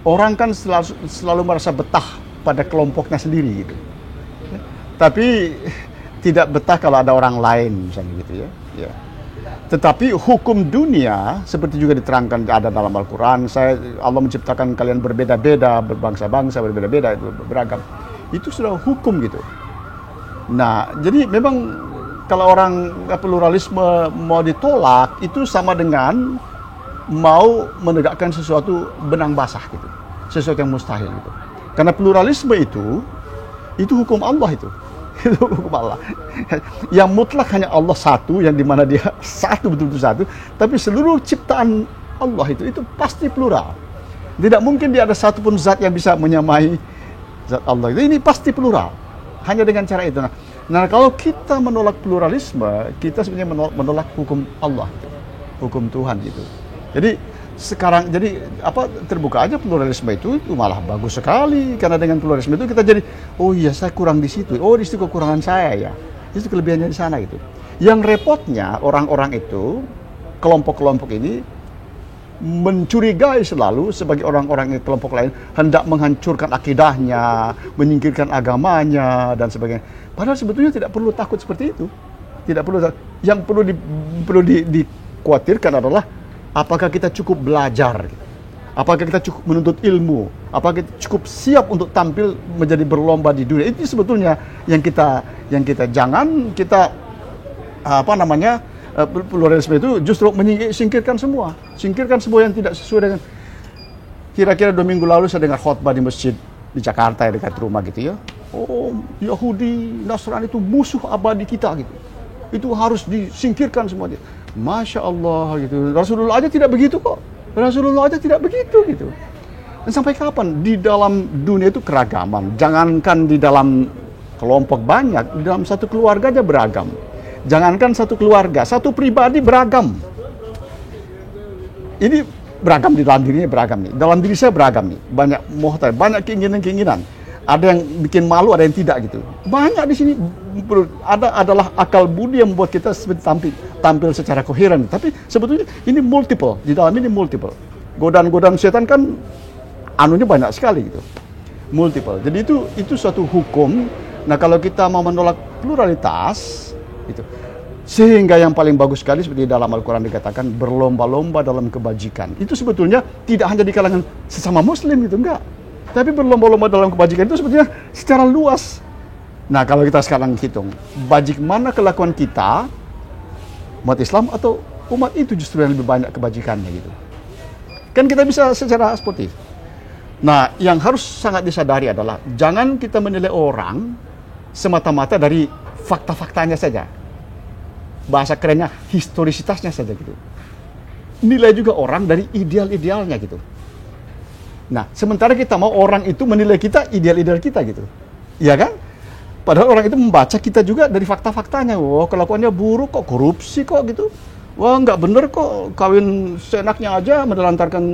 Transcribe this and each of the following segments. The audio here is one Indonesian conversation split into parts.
Orang kan selalu merasa betah pada kelompoknya sendiri gitu. Tapi tidak betah kalau ada orang lain misalnya gitu ya. Ya. Tetapi hukum dunia seperti juga diterangkan ada dalam Al-Quran, Allah menciptakan kalian berbeda-beda, berbangsa-bangsa, berbeda-beda, itu beragam. Itu sudah hukum gitu. Nah, jadi memang kalau orang pluralisme mau ditolak, itu sama dengan mau menegakkan sesuatu benang basah gitu. Sesuatu yang mustahil gitu. Karena pluralisme itu hukum Allah itu. Itu hukum Allah. Yang mutlak hanya Allah satu, yang dimana dia satu, betul-betul satu. Tapi seluruh ciptaan Allah itu pasti plural. Tidak mungkin dia ada satu pun zat yang bisa menyamai zat Allah. Ini pasti plural. Hanya dengan cara itu. Nah, kalau kita menolak pluralisme, kita sebenarnya menolak hukum Allah, hukum Tuhan gitu. Jadi sekarang terbuka aja pluralisme itu malah bagus sekali, karena dengan pluralisme itu kita jadi oh iya saya kurang di situ, oh di situ kekurangan saya ya, itu kelebihannya di sana gitu. Yang repotnya orang-orang itu, kelompok-kelompok ini mencurigai selalu sebagai orang-orang kelompok lain hendak menghancurkan akidahnya, menyingkirkan agamanya dan sebagainya. Padahal sebetulnya tidak perlu takut seperti itu. Tidak perlu. Yang perlu dikhawatirkan adalah apakah kita cukup belajar? Apakah kita cukup menuntut ilmu? Apakah kita cukup siap untuk tampil menjadi berlomba di dunia? Itu sebetulnya yang kita jangan kita pluralisme itu justru singkirkan semua yang tidak sesuai dengan. Kira-kira 2 minggu lalu saya dengar khotbah di masjid di Jakarta ya, dekat rumah gitu ya. Oh, Yahudi, Nasrani itu musuh abadi kita gitu. Itu harus disingkirkan semuanya. Masya Allah gitu. Rasulullah aja tidak begitu kok. Rasulullah aja tidak begitu gitu. Dan sampai kapan? Di dalam dunia itu keragaman. Jangankan di dalam kelompok banyak, di dalam satu keluarga aja beragam. Jangankan satu keluarga, satu pribadi beragam. Ini beragam di dalam dirinya beragam nih. Dalam diri saya beragam nih. Banyak muhtarik, banyak keinginan-keinginan. Ada yang bikin malu, ada yang tidak gitu. Banyak di sini adalah akal budi yang membuat kita tampil secara koheren. Tapi sebetulnya ini multiple, di dalam ini multiple. Godaan-godaan setan kan anunya banyak sekali gitu. Multiple. Jadi itu suatu hukum. Nah, kalau kita mau menolak pluralitas itu, sehingga yang paling bagus sekali seperti dalam Al-Quran dikatakan berlomba-lomba dalam kebajikan. Itu sebetulnya tidak hanya di kalangan sesama muslim gitu, enggak. Tapi berlomba-lomba dalam kebajikan itu sebetulnya secara luas. Nah, kalau kita sekarang hitung, bajik mana kelakuan kita, umat Islam atau umat itu justru yang lebih banyak kebajikannya gitu. Kan kita bisa secara sportif. Nah, yang harus sangat disadari adalah jangan kita menilai orang semata-mata dari fakta-faktanya saja. Bahasa kerennya historisitasnya saja gitu. Nilai juga orang dari ideal-idealnya gitu. Nah, sementara kita mau orang itu menilai kita ideal-ideal kita gitu. Iya kan? Padahal orang itu membaca kita juga dari fakta-faktanya. Wah, kelakuannya buruk kok, korupsi kok gitu. Wah, nggak bener kok, kawin seenaknya aja, menelantarkan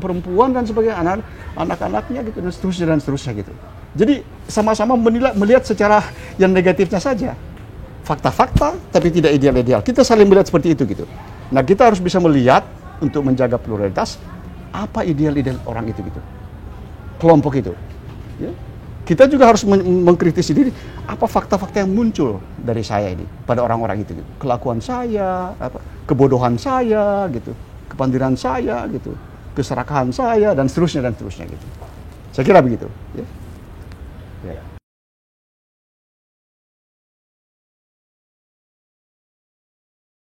perempuan dan sebagainya, anak-anaknya gitu, dan seterusnya gitu. Jadi sama-sama melihat secara yang negatifnya saja. Fakta-fakta, tapi tidak ideal-ideal. Kita saling melihat seperti itu gitu. Nah, kita harus bisa melihat untuk menjaga pluralitas, apa ideal-ideal orang itu gitu, kelompok itu. Ya. Kita juga harus mengkritisi diri, apa fakta-fakta yang muncul dari saya ini pada orang-orang itu, gitu. Kelakuan saya, kebodohan saya, gitu, kepandiran saya, gitu, keserakahan saya dan seterusnya gitu. Saya kira begitu. Ya. Ya.